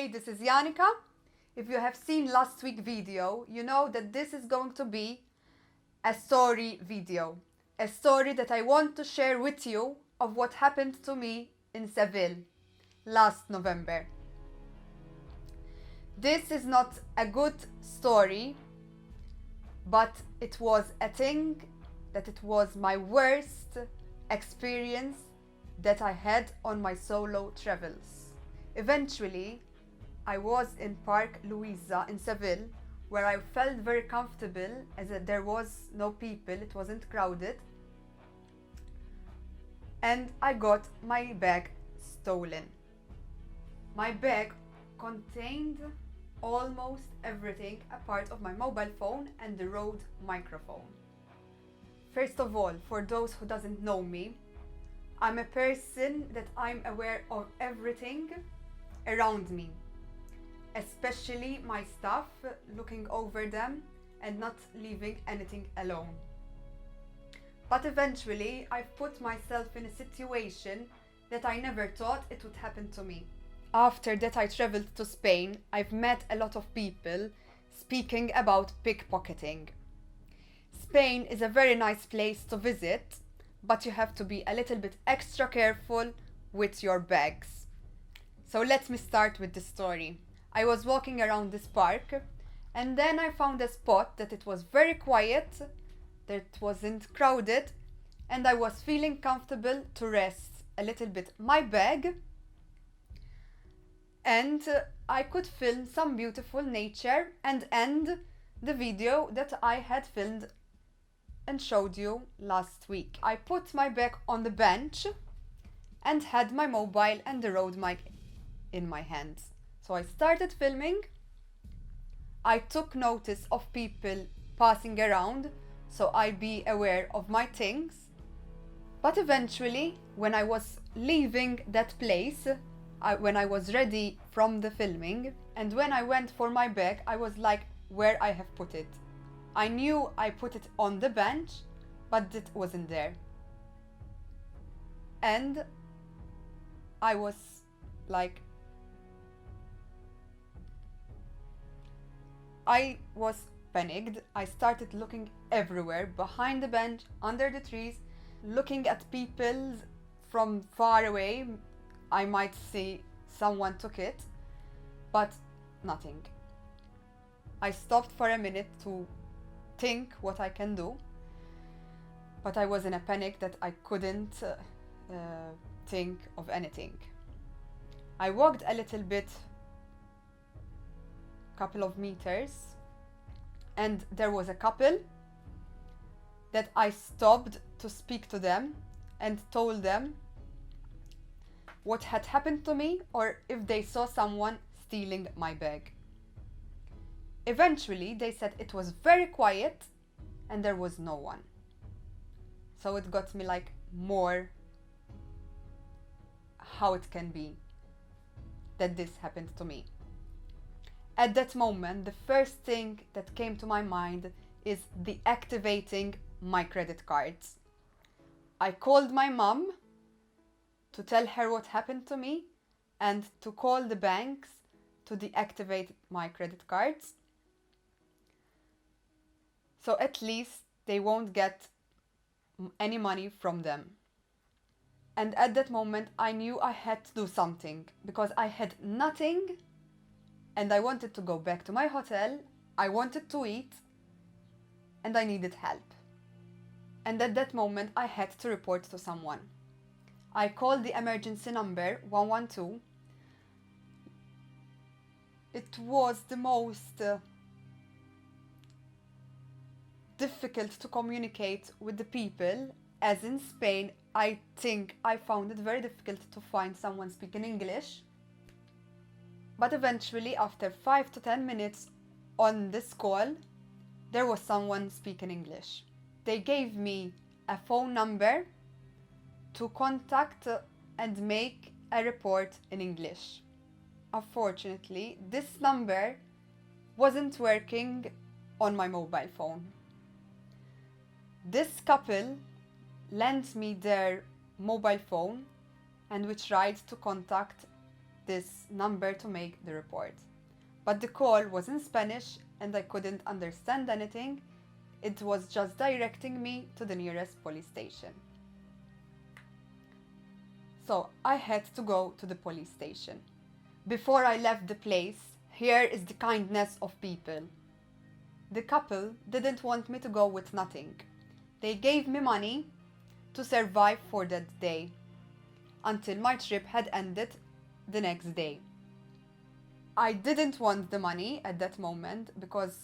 Hey, this is Janika. If you have seen last week's video, you know that this is going to be a story video. A story that I want to share with you of what happened to me in Seville last November. This is not a good story, but it was a thing that it was my worst experience that I had on my solo travels. Eventually, I was in Park Louisa in Seville, where I felt very comfortable as there was no people, it wasn't crowded. And I got my bag stolen. My bag contained almost everything apart of my mobile phone and the Rode microphone. First of all, for those who doesn't know me, I'm a person that I'm aware of everything around me, especially my stuff, looking over them and not leaving anything alone. But eventually I've put myself in a situation that I never thought it would happen to me. After that I traveled to Spain, I've met a lot of people speaking about pickpocketing. Spain is a very nice place to visit, but you have to be a little bit extra careful with your bags. So let me start with the story. I was walking around this park and then I found a spot that it was very quiet, that it wasn't crowded, and I was feeling comfortable to rest a little bit my bag, and I could film some beautiful nature and end the video that I had filmed and showed you last week. I put my bag on the bench and had my mobile and the Rode mic in my hands. So I started filming. I took notice of people passing around, so I'd be aware of my things. But eventually, when I was leaving that place, when I was ready from the filming, and when I went for my bag, I was like, where I have put it. I knew I put it on the bench, but it wasn't there. And I was like, I was panicked. I started looking everywhere, behind the bench, under the trees, looking at people from far away. I might see someone took it, but nothing. I stopped for a minute to think what I can do, but I was in a panic that I couldn't think of anything. I walked a little bit, couple of meters, and there was a couple that I stopped to speak to them and told them what had happened to me or if they saw someone stealing my bag. Eventually they said it was very quiet and there was no one. So it got me like more how it can be that this happened to me. At that moment, the first thing that came to my mind is deactivating my credit cards. I called my mom to tell her what happened to me and to call the banks to deactivate my credit cards. So at least they won't get any money from them. And at that moment, I knew I had to do something because I had nothing and I wanted to go back to my hotel. I wanted to eat and I needed help. And at that moment, I had to report to someone. I called the emergency number 112. It was the most difficult to communicate with the people, as in Spain, I think I found it very difficult to find someone speaking English. But eventually, after 5 to 10 minutes on this call, there was someone speaking English. They gave me a phone number to contact and make a report in English. Unfortunately, this number wasn't working on my mobile phone. This couple lent me their mobile phone and we tried to contact this number to make the report. But the call was in Spanish and I couldn't understand anything. It was just directing me to the nearest police station. So I had to go to the police station. Before I left the place, here is the kindness of people. The couple didn't want me to go with nothing. They gave me money to survive for that day, until my trip had ended the next day. I didn't want the money at that moment because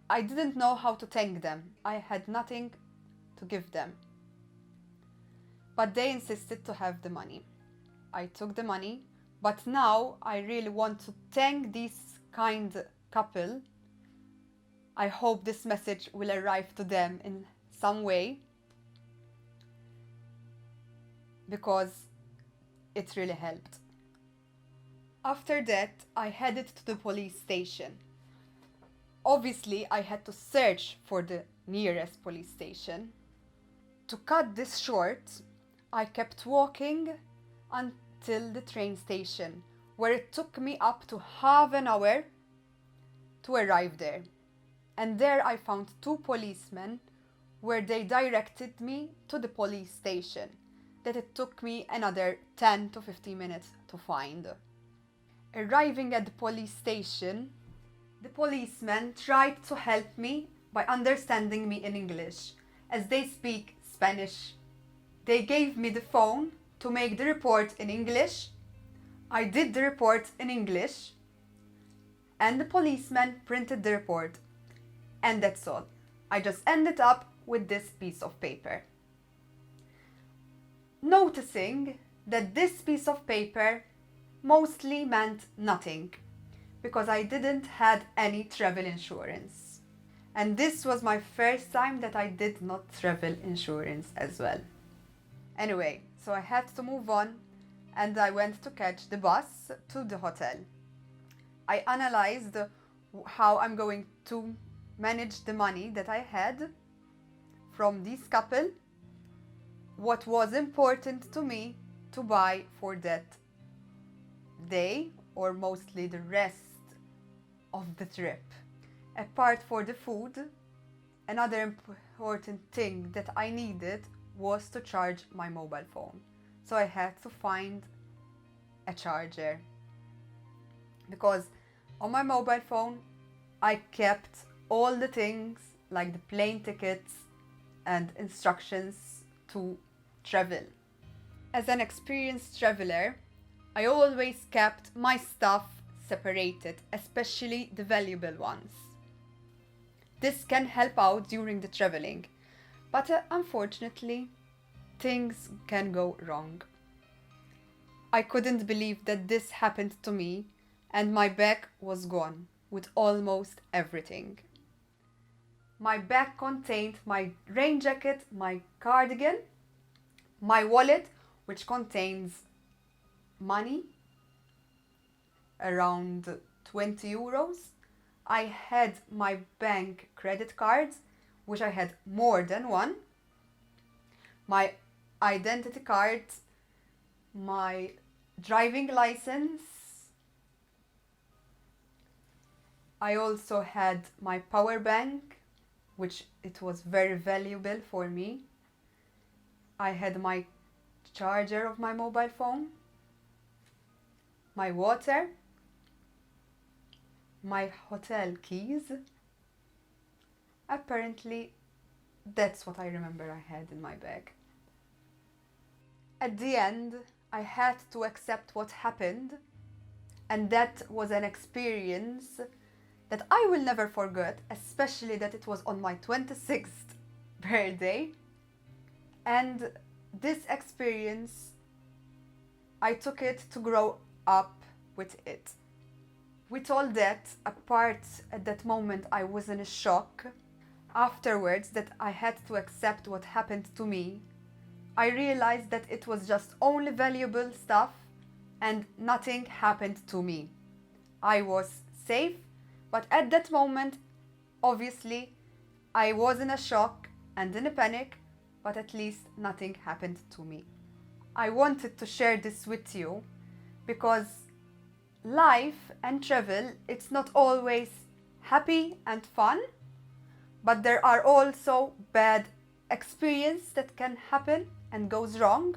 I didn't know how to thank them. I had nothing to give them. But they insisted to have the money. I took the money, but now I really want to thank this kind couple. I hope this message will arrive to them in some way, because it really helped. After that, I headed to the police station. Obviously, I had to search for the nearest police station. To cut this short, I kept walking until the train station, where it took me up to half an hour to arrive there. And there I found two policemen, where they directed me to the police station, that it took me another 10 to 15 minutes to find. Arriving at the police station, the policemen tried to help me by understanding me in English, as they speak Spanish. They gave me the phone to make the report in English. I did the report in English, and the policeman printed the report. And that's all. I just ended up with this piece of paper. Noticing that this piece of paper mostly meant nothing, because I didn't had any travel insurance. And this was my first time that I did not travel insurance as well. Anyway, so I had to move on and I went to catch the bus to the hotel. I analyzed how I'm going to manage the money that I had from this couple, what was important to me to buy for that day, or mostly the rest of the trip. Apart for the food, another important thing that I needed was to charge my mobile phone. So I had to find a charger, because on my mobile phone I kept all the things like the plane tickets and instructions to travel. As an experienced traveler, I always kept my stuff separated, especially the valuable ones. This can help out during the traveling, but unfortunately, things can go wrong. I couldn't believe that this happened to me, and my bag was gone with almost everything. My bag contained my rain jacket, my cardigan, my wallet, which contains money, around 20 euros. I had my bank credit cards, which I had more than one, my identity card, my driving license. I also had my power bank, which it was very valuable for me. I had my charger of my mobile phone, my water, my hotel keys. Apparently, that's what I remember I had in my bag. At the end, I had to accept what happened, and that was an experience that I will never forget, especially that it was on my 26th birthday. And this experience, I took it to grow up with it. With all that apart, at that moment I was in a shock. Afterwards, that I had to accept what happened to me, I realized that it was just only valuable stuff and nothing happened to me. I was safe, but at that moment, obviously, I was in a shock and in a panic, but at least nothing happened to me. I wanted to share this with you because life and travel, it's not always happy and fun, but there are also bad experiences that can happen and goes wrong.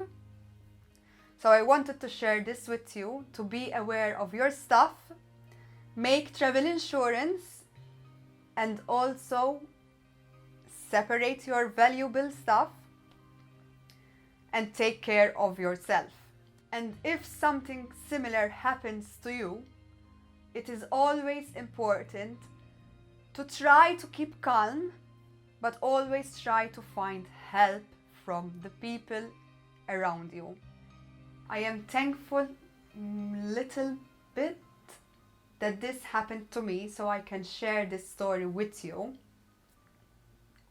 So I wanted to share this with you to be aware of your stuff, make travel insurance, and also separate your valuable stuff and take care of yourself. And if something similar happens to you, it is always important to try to keep calm, but always try to find help from the people around you. I am thankful little bit that this happened to me, so I can share this story with you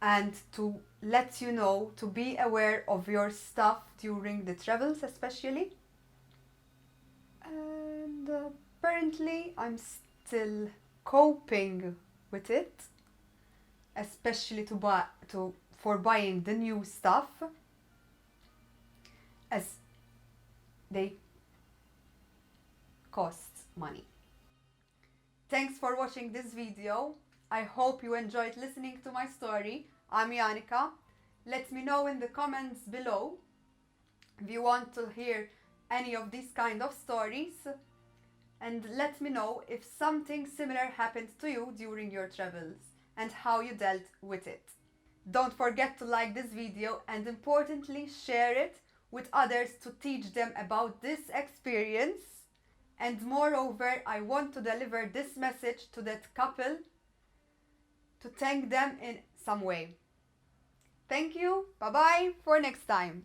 and to let you know to be aware of your stuff during the travels especially. And apparently I'm still coping with it, especially for buying the new stuff, as they cost money. Thanks for watching this video. I hope you enjoyed listening to my story. I'm Janika. Let me know in the comments below if you want to hear any of these kind of stories, and let me know if something similar happened to you during your travels and how you dealt with it. Don't forget to like this video and importantly share it with others to teach them about this experience. And moreover, I want to deliver this message to that couple to thank them in some way. Thank you. Bye bye for next time.